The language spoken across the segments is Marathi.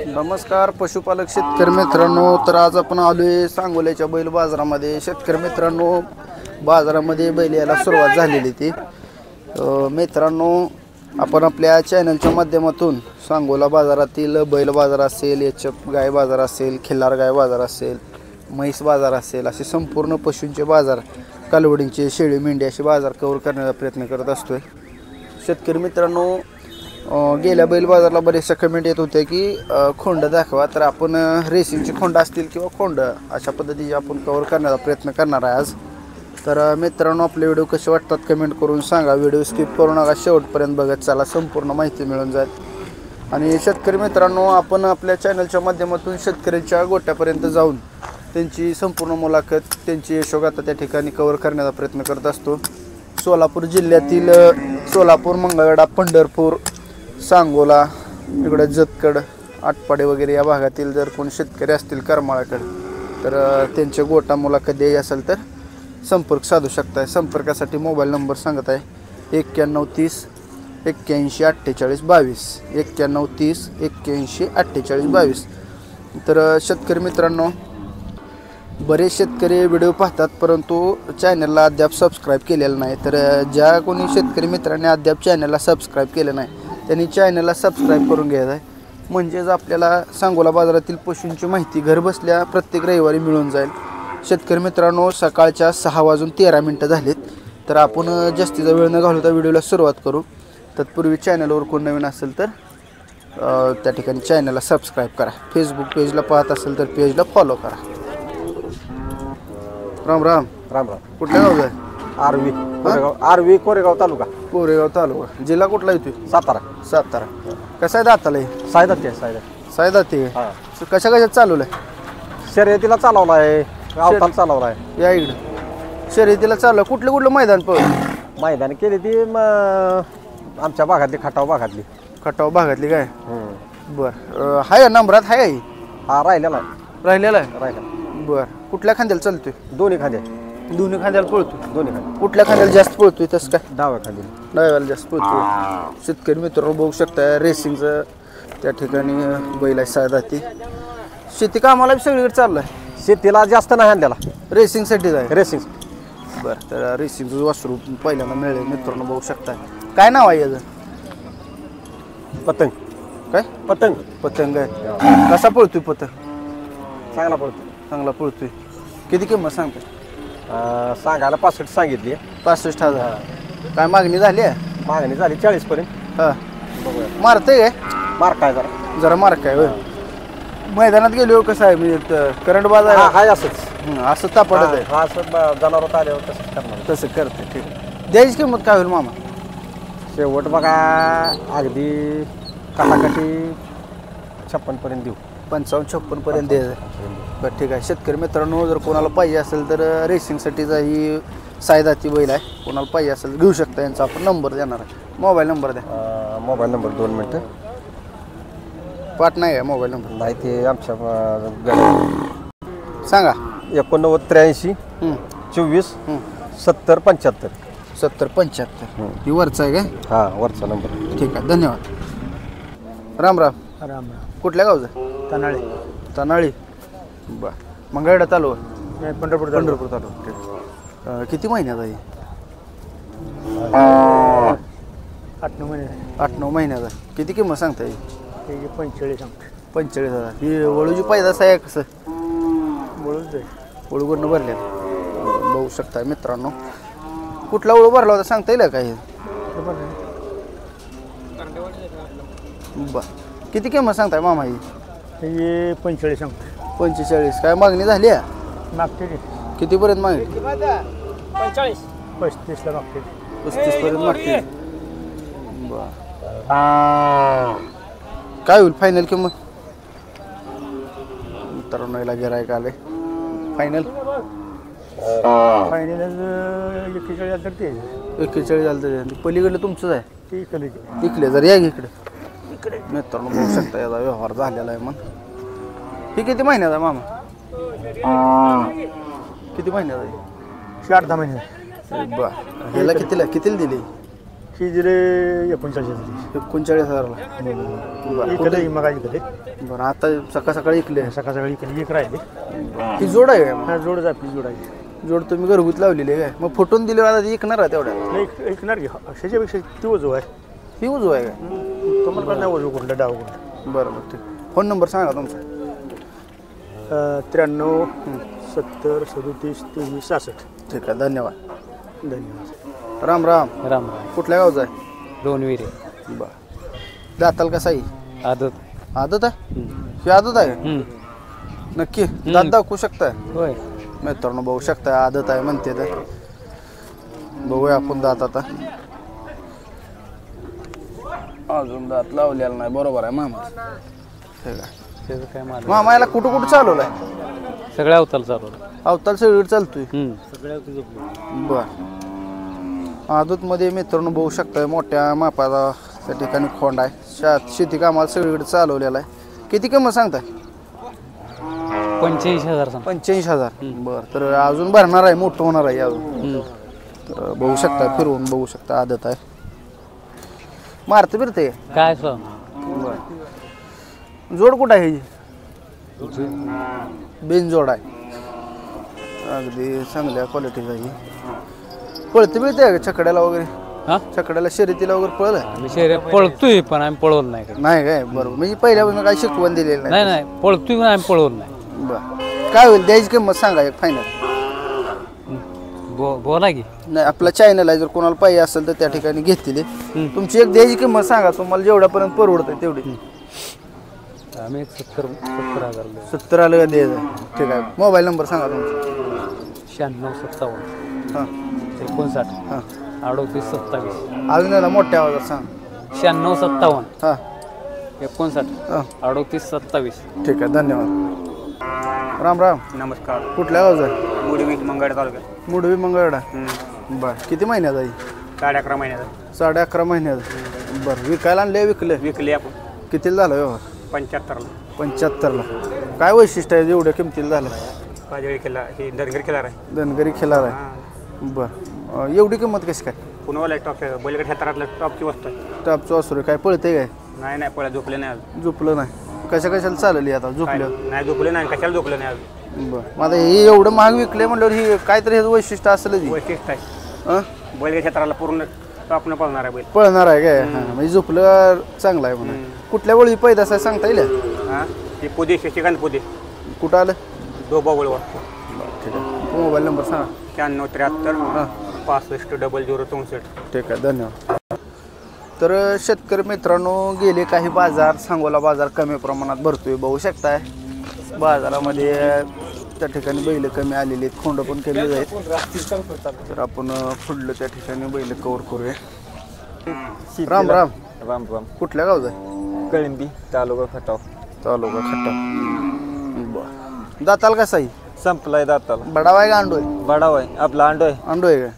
नमस्कार पशुपालक शेतकरी मित्रांनो, तर आज आपण आलोय सांगोल्याच्या बैल बाजारामध्ये. शेतकरी मित्रांनो, बाजारामध्ये बैल यायला सुरुवात झालेली ती. मित्रांनो, आपण आपल्या चॅनलच्या माध्यमातून सांगोला बाजारातील बैल बाजार असेल, एचएफ गाय बाजार असेल, खिल्लार गाय बाजार असेल, म्हैस बाजार असेल, असे संपूर्ण पशूंचे बाजार, कालवडींचे, शेळी मेंढी असे बाजार कव्हर करण्याचा प्रयत्न करत असतोय. शेतकरी मित्रांनो, गेल्या बैल बाजारला बरेचशा कमेंट येत होते की खोंड दाखवा. तर आपण रेसिंगचे खोंड असतील किंवा खोंड अशा पद्धतीचे आपण कव्हर करण्याचा प्रयत्न करणार आहे आज. तर मित्रांनो, आपले व्हिडिओ कसे वाटतात कमेंट करून सांगा. व्हिडिओ स्किप करू नका, शेवटपर्यंत बघत चला, संपूर्ण माहिती मिळून जाईल. आणि शेतकरी मित्रांनो, आपण आपल्या चॅनलच्या माध्यमातून शेतकऱ्यांच्या गोट्यापर्यंत जाऊन त्यांची संपूर्ण मुलाखत, त्यांची यशोगाथा त्या ठिकाणी कव्हर करण्याचा प्रयत्न करत असतो. सोलापूर जिल्ह्यातील सोलापूर, मंगळवेढा, पंढरपूर, सांगोला, इकडे जतकड, आटपाडे वगैरे या भागातील जर कोणी शेतकरी असतील करमाळाकडे, तर त्यांचे गोटा मुलाखत द्यायची असेल तर संपर्क साधू शकताय. संपर्कासाठी मोबाईल नंबर सांगत आहे 9130 81 48 22, 9130 81 48 22. तर शेतकरी मित्रांनो, बरेच शेतकरी व्हिडिओ पाहतात परंतु चॅनलला अद्याप सबस्क्राईब केलेलं नाही. तर ज्या कोणी शेतकरी मित्रांनी अद्याप चॅनलला सबस्क्राईब केलं नाही त्यांनी चॅनलला सबस्क्राईब करून घ्यायचं आहे. म्हणजेच आपल्याला सांगोला बाजारातील पशूंची माहिती घरबसल्या प्रत्येक रविवारी मिळून जाईल. शेतकरी मित्रांनो, सकाळच्या 6:13 झालेत. तर आपण जास्तीचा वेळ न घालवता व्हिडिओला सुरुवात करू. तत्पूर्वी चॅनलवर कोण नवीन असेल तर त्या ठिकाणी चॅनलला सबस्क्राईब करा. फेसबुक पेजला पाहत असेल तर पेजला फॉलो करा. राम राम. राम राम. कुठल्या गावचं आहे? आरवी कोरेगाव तालुका. कोरेगाव तालुका. जिल्हा कुठला येतोय? सातारा. सातारा. कसं आहे दाताला? सायदाती. सायदाती. कशा कशात चालवलं आहे? शर्यतीला चालवला आहे, अवताल चालवला आहे. या इकडं शर्यतीला चाललं. कुठलं मैदान पळलं? मैदान केली ती आमच्या भागातली, खटाव भागातली. खटाव भागातली काय? बरं. हाय नंबरात हाय? हा, राहिलेला आहे. राहिलेला आहे. राहिला. बरं. कुठल्या खांद्याला चालतोय? दोन्ही खांदे. दोन्ही खांद्याला पळतोय? दोन्ही खांदे. कुठल्या खांद्याला जास्त पळतोय? तसं काय? डाव्या खांदे. डाव्याला जास्त पळतोय. शेतकरी मित्रांनो, बघू शकता रेसिंगचं त्या ठिकाणी बैल आहे सायदाती. शेती कामाला सगळीकडे चाललं आहे. शेतीला जास्त नाही आणलेला, रेसिंगसाठीच आहे. रेसिंग. बरं. तर रेसिंगचं वासरू पहिल्यांदा मिळेल मित्रांनो, बघू शकता. काय नाव आहे याचं? पतंग. काय? पतंग. पतंग आहे. कसा पळतोय पतंग? चांगला पडतो. चांगला पळतोय. किती किंमत सांगते? सांगायला 65 सांगितली. 65,000. काय मागणी झाली आहे? मागणी झाली 40 पर्यंत. हां. बघूया. मारते काय? मार काय जरा मार्क आहे. मैदानात गेलो कसं आहे म्हणजे करंट बाजार हाय असंच. असं तापडत आहे. हा, असं जनावर आल्यावर तसंच करणार. तसं करते. ठीक आहे. द्यायची किंमत काय होईल मामा? शेवट बघा, अगदी काटाकाटी 56 पर्यंत देऊ. 55-56 पर्यंत द्यायचं. बरं, ठीक आहे. शेतकरी मित्रांनो, जर कोणाला पाहिजे असेल तर रेसिंगसाठीचा ही सायदाती बैल आहे. कोणाला पाहिजे असेल घेऊ शकता. यांचा आपण नंबर देणार आहे. मोबाईल नंबर द्या. मोबाईल नंबर 2 मिनटं. पाठ नाही आहे मोबाईल नंबर? नाही, ते आमच्या सांगा. 89 83 24 70 75. 70-75. ही वरचा आहे काय? हा, वरचा नंबर. ठीक आहे. धन्यवाद. राम राम. राम राम. कुठल्या गावचं? तनाळे. तनाळी. बरं. मंगळवेढा तालुका? नाही, पंढरपूर. तालुका. ठीक. किती महिन्यात आहे? 8-9 महिने. 8-9 महिन्याचा. किती किंमत सांगता येईल? 45 सांगतो. 45,000. ही वळूची पैदास आहे कसं? बोलूच आहे. वळूकडनं भरल्या. बघू शकता मित्रांनो. कुठला वळू भरला होता सांगता येईल काय? बरं. किती किंमत सांगताय मामा ही? 45 सांगतो. 45. काय मागणी झाली आहे? मागते कितीपर्यंत मागणी? 45. 35ला मागते. 35 पर्यंत मागते. बरं. काय होईल फायनल किंमत? मित्रांनो, याला गिरायक आले. फायनल 41 तर ते 41 झालं तर पलीकडलं तुमचंच आहे? ते इकडे जर या इकडे. मित्रांनो, बघू शकता याचा व्यवहार झालेला आहे. मग ही किती महिन्याचा आहे मामा? किती महिन्याचा आहे? 8-10 महिने. बरं. ह्याला कितीला दिली? ही दिले 39,000. 39,000ला. इकडे मग इकडे बरं आता सकाळ सकाळी इकले. सकाळी इकडे एक राहिले. ही जोड आहे काय? हा जोडच आपली जोड आहे. जोड तुम्ही घरगुती लावलेली आहे काय? मग फुटून दिल्यावर आता ती इकणार आहे तेवढ्या? नाही ऐकणार की ह्याच्यापेक्षा ती वजू आहे. ही उजू आहे काय? तुम्हाला काय नाही वजू कुठलं डाव कुठलं. बरं बरं ठीक. फोन नंबर सांगा तुमचा. 93 70 37 23 66. ठीक आहे धन्यवाद. धन्यवाद. राम राम. राम कुठल्या गावचा आहे? लोणविरे बरं. दाताल कसा आहे? आदत आदत आहे? ही आदत आहे का? नक्की दात दाखवू शकताय? होय मित्रांनो बघू शकताय आदत आहे म्हणते तर. बघूया आपण दात आता. अजून दात लावलेला नाही. बरोबर आहे मामा. ठीक आहे. त्याचं काय माल मामा याला कुठं कुठं चालवलाय? सगळ्या अवताल चालवलं. अवताल सगळीकडे चालतोय. सगळ्या बर. आदतमध्ये मित्रांनो बघू शकताय मोठ्या मापाचा त्या ठिकाणी खोंड आहे. शेती कामाला सगळीकडे चालवलेला आहे. किती किंमत सांगताय? 85,000 सांग. 85,000. बरं तर अजून भरणार आहे, मोठं होणार आहे अजून. तर बघू शकता फिरवून बघू शकता आदत आहे. मारते फिरते काय सांग जोड कुठं आहे ही? बिनजोड आहे. अगदी चांगल्या क्वालिटीचा ही. पळते बिळते आहे का छकड्याला वगैरे? हा छकड्याला शर्यतीला वगैरे पळलं? आम्ही शहरात पळतोय पण आम्ही पळवलं नाही काही. नाही काय? बरोबर. म्हणजे पहिल्यापासून काही शिकवण दिलेलं नाही. नाही नाही पळतोय पण आम्ही पळवलं नाही. बरं. काय होईल द्यायची किंमत सांगा एक फायनल. बोला की नाही आपला चॅनल आहे, जर कोणाला पाहिजे असेल तर त्या ठिकाणी घेतली. तुमची एक द्यायची किंमत सांगा तुम्हाला जेवढ्यापर्यंत परवडतं तेवढी. आम्ही 70,000 70 आलं का द्यायचं? ठीक आहे. मोबाईल नंबर सांगा तुमचा. 96 57 हां 59 हां 38 27. अजून याला मोठ्या आवाजात सांग. 96 57 हां 59 हां 38 27. ठीक आहे धन्यवाद. राम राम. नमस्कार. कुठल्या गावचा आहे? मुडवी मंगळ तालुक्यात. मुडवी मंगळडा. बरं किती महिन्याचा आहे? 11.5 महिन्याचा. 11.5 महिन्याचा. बरं विकायला आणले? विकले? विकली आपण कितीला झालं व्यवहार? 75ला. 75ला. काय वैशिष्ट्य आहे एवढ्या किमतीला झालं? पाजळी केला ही दरगरी केला आहे. धनगरी खिलार आहे. बरं एवढी किंमत कशी काय? पुन्हा टॉप बैलगड क्षेत्रातलं टॉपची वस्तू आहे. टापचं वासरू काय पळते काय? नाही पळा झोपले नाही अजून. झोपलं नाही. कशाला चालली आता झोपलं? नाही झोपले नाही कशाला झोपलं नाही अजून. बरं मग आता हे एवढं महाग विकले म्हणल्यावर ही काहीतरी ह्याचं वैशिष्ट्य असेल. वैशिष्ट्य आहे बैलगड क्षेत्राला पूर्ण टॉपनं पळणार आहे बैल. पळणार आहे काय? हां म्हणजे झोपलं चांगलं आहे म्हणून. कुठल्या वेळी पैदास आहे सांगता येईल? हां ते पुदे शशिकांत पुदे. कुठं आलं? डोबा वळवा. ठीक आहे. मोबाईल नंबर सांगा. 91 73 65 0064. ठीक आहे धन्यवाद. तर शेतकरी मित्रांनो गेले काही बाजार सांगोला बाजार कमी प्रमाणात भरतोय बघू शकताय. बाजारामध्ये त्या ठिकाणी बैल कमी आलेली आहेत, खोंड पण कमी आहेत. तर आपण पुढलं त्या ठिकाणी बैल कव्हर करूया. राम राम. राम राम. कुठल्या गावचा आहे? कळिंबी तालुका खटाव. तालुका खट्टा. बरं दाताल कसा आहे? संपलाय दाताला. बडावा आहे का अंडो आहे? बडाव आहे आपला अंडो आहे. अंडो आहे का?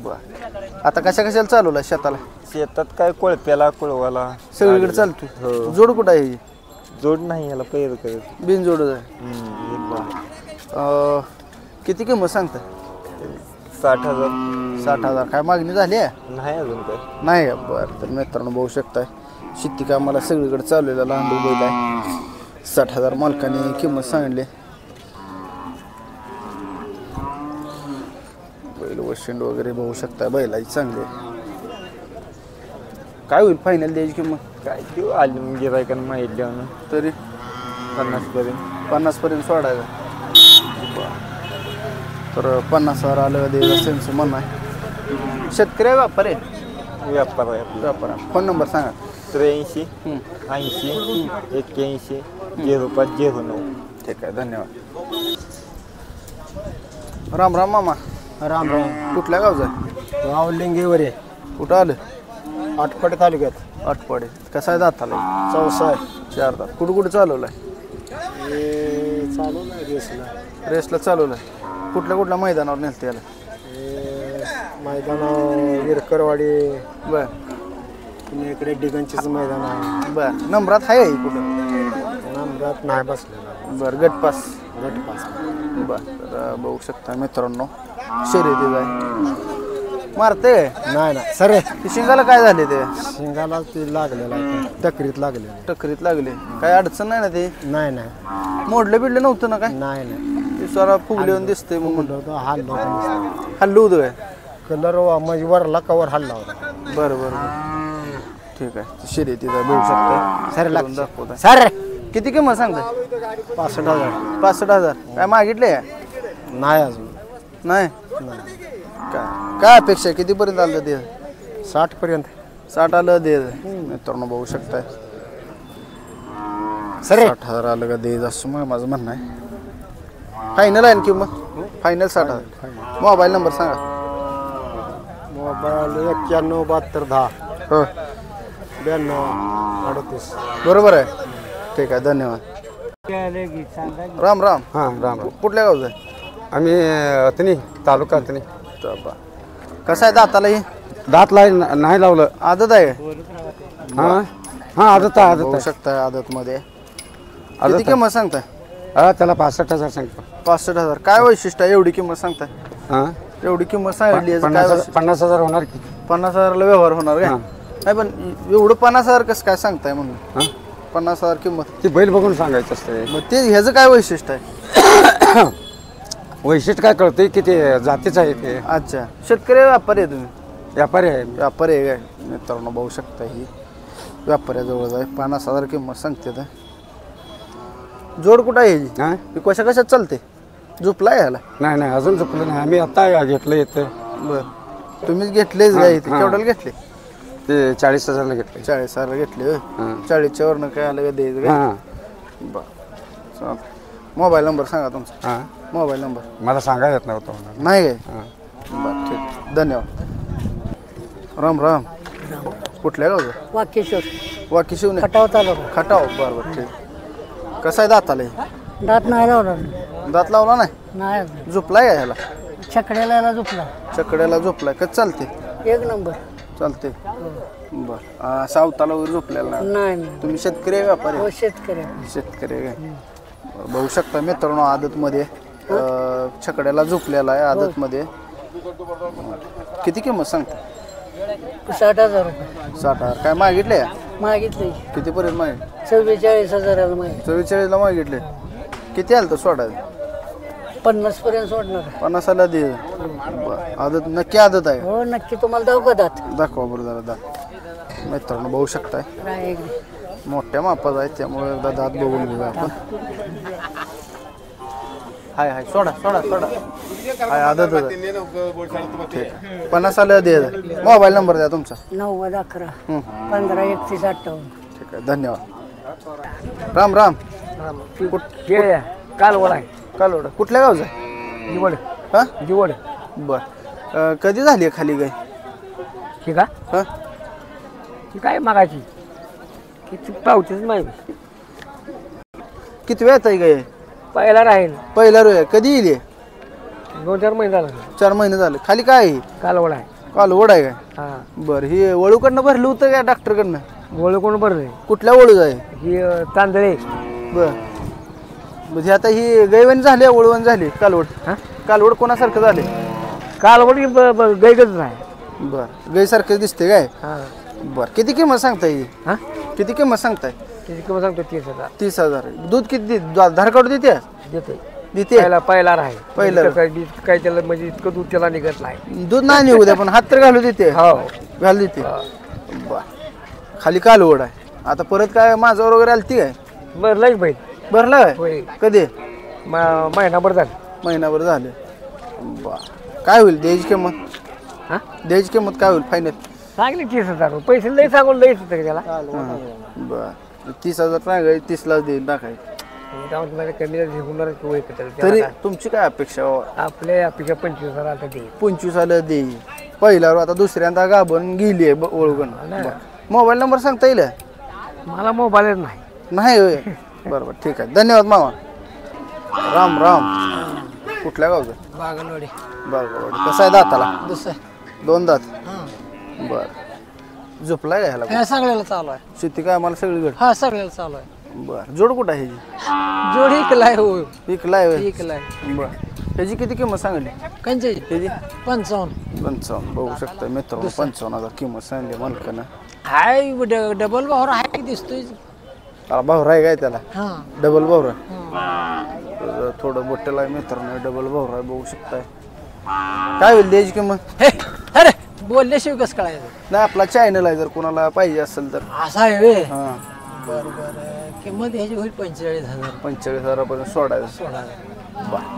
बरं आता कशाला चालवला शेताला? शेतात काय कोळप्याला कुळवाला सगळीकडे चालतोय. जोड कुठं आहे ही? जोड नाही याला पैर करत. बिनजोडच आहे. किती किंमत सांगता? 60,000. 60,000. काय मागणी झाली आहे? नाही अजून काय. नाही का? बरं तर मित्रांनो बघू शकताय शेती कामाला सगळीकडे चाललेला लांडू बैल आहे. 60,000 मालकाने किंमत सांगितली. बैल वशिंड वगैरे बघू शकताय बैलाची चांगली आहे. काय होईल फायनल द्यायची किंमत? काय देऊ आली गिरायकांना माहिती तरी 50 पर्यंत. 50 पर्यंत सोडायचं. तर 50,000 आलं द्यायचं त्यांचं म्हणणं आहे. शेतकरी आहे व्यापार आहे? व्यापार आहे आपला. व्यापार आहे. फोन नंबर सांगा. 83 80 81 05 09. ठीक आहे धन्यवाद. राम राम मामा. राम राम. कुठल्या गावचा आहे? गाव लिंगेवर आहे. कुठं आलं? आटपाडी तालुक्यात. आठवडे. कसा आहे दाताला? चौसा आहे. 4 दात. कुठं चालवलाय? चालू नाही रेसला. रेसला चालवलाय. कुठल्या मैदानावर नेलते याला? मैदान विरकरवाडी. बर तुम्ही इकडे डिगंचीचं मैदान आहे. बर नंबरात आहे कुठं? नंबरात नाही बसलेला. बर गटपास. गटपास. बर तर बघू शकता मित्रांनो शर्यतीच आहे. मारते नाही नाही सर शिंगाला काय झाले ते शिंगाला ते लागलेलं आहे तकरीत लागलेलं टकरीत लागले काय अडचण नाही ना ते नाही नाही मोडलं बिडलं नव्हतं ना काय नाही नाही ते सारा फुगले दिसते मग म्हणलं होतं हल्ला होता हल्लू होतं काय कलर म्हणजे वरला कवर हल्ला होता बरं बरं ठीक आहे शर्यतीचा बघू शकता सर करून दाखवता सर किती किंमत सांगताय 65,000 65,000 काय मागितले नाही अजून नाही काय अपेक्षा आहे? कितीपर्यंत आलं ते 60 पर्यंत 60 आलं दे मित्रांनो बघू शकताय सर 60,000 आलं का दे असं मग माझं म्हणणं आहे फायनल आहे ना किंमत फायनल 60,000 मोबाईल नंबर सांगा मोबाईल 91 72 10 हो 92 38 बरोबर आहे ठीक आहे धन्यवाद राम राम हां राम कुठल्या गावचं आहे आम्ही अतनी तालुका अतनी कसं आहे दाताला ही दात नाही लावलं आदत आहे हां हां आदत आहे बघू आदत शकताय आदत मध्ये आदत किती किंमत सांगताय आहे त्याला 65,000 सांगतो 65,000 काय वैशिष्ट्य आहे एवढी किंमत सांगताय हां एवढी किंमत सांगितली याचं काय वैशिष्ट्य? 50,000 होणार की 50,000ला व्यवहार होणार काय हां. नाही पण एवढं 50,000 कसं काय सांगताय म्हणून हां 50,000 किंमत ती बैल बघून सांगायचं असते मग ते ह्याचं काय वैशिष्ट्य आहे वैशिष्ट्य काय कळतंय की ते जातीचं आहे ते अच्छा शेतकरी व्यापारी आहे तुम्ही व्यापारी आहे व्यापारी आहे काय मित्रांनो बघू शकता ही व्यापाऱ्याजवळ आहे 50,000 किंमत सांगते तर जोड कुठं आहे ह्याची हां ही कशा कशात चालते झोपलाय ह्याला नाही नाही अजून चुकलं नाही आम्ही आता घेतलं येतं बर तुम्हीच घेतलेच काय इथे हां. केवढ्याला घेतले ते 40,000ला घेतलं 40,000 घेतले होय हां 40च्या वरनं काय आलं का द्यायचं काय हां बरं चाल मोबाईल नंबर सांगा तुमचा हां मोबाईल नंबर मला सांगायला येत नव्हतं म्हणून. नाही काय हां बरं ठीक धन्यवाद राम राम कुठल्या गावचं वाकेश्वर वाकी शिवणे खटाव तालुका खटाव बरं बरं ठीक कसं आहे दाताला हे? दात नाही लावला दात लावला नाही नाही अजून. झोपलाय का ह्याला छकड्याला याला झोपला चकड्याला झोपलाय कसं चालते एक नंबर चालते बरं सावताला वगैरे झोपलेला नाही नाही नाही तुम्ही शेतकरी आहे व्यापारी हो आहे? शेतकरी शेतकरी आहे काय बघू शकता मित्रांनो आदतमध्ये छकड्याला झोपलेला आहे आदतमध्ये किती किंमत सांगता 60,000 रुपये 60,000 काय मागितले मागितले कितीपर्यंत मागितले 44,000 मागितले 44ला मागितले किती आलं तर सोडायचं 50 पर्यंत सोडणार 50ला दे बरं आदत नक्की आदत आहे हो नक्की तुम्हाला जाऊ का दात दाखवा बरं जरा दात मित्रांनो बघू शकताय रायगडी. मोठ्या मापाचा आहे त्यामुळे एकदा दात बघून घेऊया आपण हाय हाय सोडा सोडा सोडा हाय आदत ठीक 50ला दे मोबाईल नंबर द्या तुमचा 90 11 हं. 15 31 58 ठीक आहे धन्यवाद राम राम कालवड आहे कालवड कुठल्या गावचं आहे जिवड हा जिवड बर कधी झाली आहे खाली गाय ठीक आहे हा ती काय मागायची किती पावतीच माहिती किती वेळ आहे गाय पहिला राहील पहिला रोय कधी येईल हे? 2-4 महिने झाला 4 महिने झाले खाली काय आहे कालवड आहे कालवड आहे काय हा बरं हे वळूकडनं भरलं होतं का डॉक्टरकडनं गोळ कोण भरले कुठल्या वळूच आहे ही तांदळे बर म्हणजे आता ही गैवण झाली वळवण झाली कालवड हा कालवड कोणासारखं झाले कालवड गैगच आहे बर गैसारखं दिसते काय हा बर किती किंमत सांगताय ही? हा किती किंमत सांगताय किती किंमत सांगतो 30,000 30,000 दूध किती धार काढू देते देते देते पहिला राहील पहिला. काय त्याला म्हणजे इतकं दूध त्याला निघत नाही दूध नाही निघू द्या पण हात तर घालू देते हो घालू देते बर खाली कालवड आहे आता परत काय माझ्यावर वगैरे आलती काय बरं लई बैल भरला काय होय कधी महिनाभर झालं महिनाभर झाले बर काय होईल द्यायची किंमत हा द्यायची किंमत काय होईल फायनल सांगली 30,000 पैसे लई सांगून लईच होतं का त्याला बर 30,000 सांगाय 30 देईल टाकाय त्यामध्ये कमी होणार तरी तुमची काय अपेक्षा हो? आपल्या अपेक्षा 25,000 आता दे 25 आलं देईल पहिल्यावर आता दुसऱ्यांदा गाभण गेली आहे ओळखून मोबाईल नंबर सांगता येईल मला मोबाईल नाही नाही होय बरोबर ठीक आहे धन्यवाद मामा राम राम कुठल्या गावचं बागलवाडी बरं कसं आहे दाताला दुसरं 2 दात बर झोपलाय का ह्याला ह्या सगळ्याला चालू आहे शेती काय मला सगळीकडे हा सगळ्याला चालू आहे बर जोड कुठं आहे ह्याची जोड इकलाय हो विकलाय होय इकलाय बर ह्याची किती किंमत सांगली कंचे ह्याची 55 55 बघू शकता मित्रांनो 55,000 किंमत सांगली मालकानं. हाय डबल भावर आहे की दिसतोय भाऊ आहे काय त्याला हा डबल भाऊ थोडं बोटेल आहे मित्रांनो डबल भाऊ आहे बघू शकताय. काय होईल त्याची किंमत हे अरे बोलल्याशिवाय कसं कळायचं नाही आपला चॅनल आहे जर कोणाला पाहिजे असेल तर असं आहे वे हां बरं किंमत ह्याची होईल 45,000 45,000पर्यंत सोडायचं. सोडा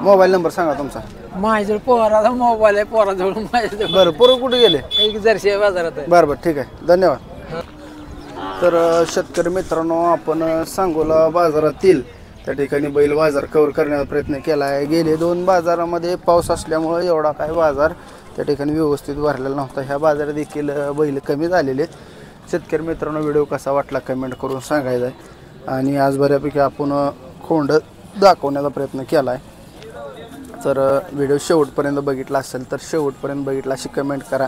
मोबाईल नंबर सांगा तुमचा. माझ्याजवळ पोराचा मोबाईल आहे पोराजवळ माझ्याजवळ बरं पोरं कुठे गेले एक जर्सी बाजारात आहे बरं बरं ठीक आहे धन्यवाद. तर शेतकरी मित्रांनो आपण सांगोला बाजारातील त्या ठिकाणी बैल बाजार कव्हर करण्याचा प्रयत्न केला आहे. गेले 2 बाजारामध्ये पाऊस असल्यामुळे एवढा काय बाजार त्या ठिकाणी व्यवस्थित भरलेला नव्हता. ह्या बाजारात देखील बैल कमी झालेले आहेत. शेतकरी मित्रांनो व्हिडिओ कसा वाटला कमेंट करून सांगायचा आहे. आणि आज बऱ्यापैकी आपण खोंड दाखवण्याचा प्रयत्न केला आहे. तर व्हिडिओ शेवटपर्यंत बघितला असेल तर शेवटपर्यंत बघितला अशी कमेंट करा.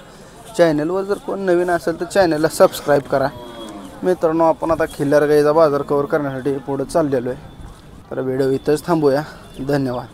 चॅनलवर जर कोण नवीन असेल तर चॅनलला सबस्क्राईब करा. मित्रांनो आपण आता खिल्लार गाईचा बाजार कव्हर करण्यासाठी पुढे चाललेलो आहे. तर व्हिडिओ इथंच थांबूया. धन्यवाद.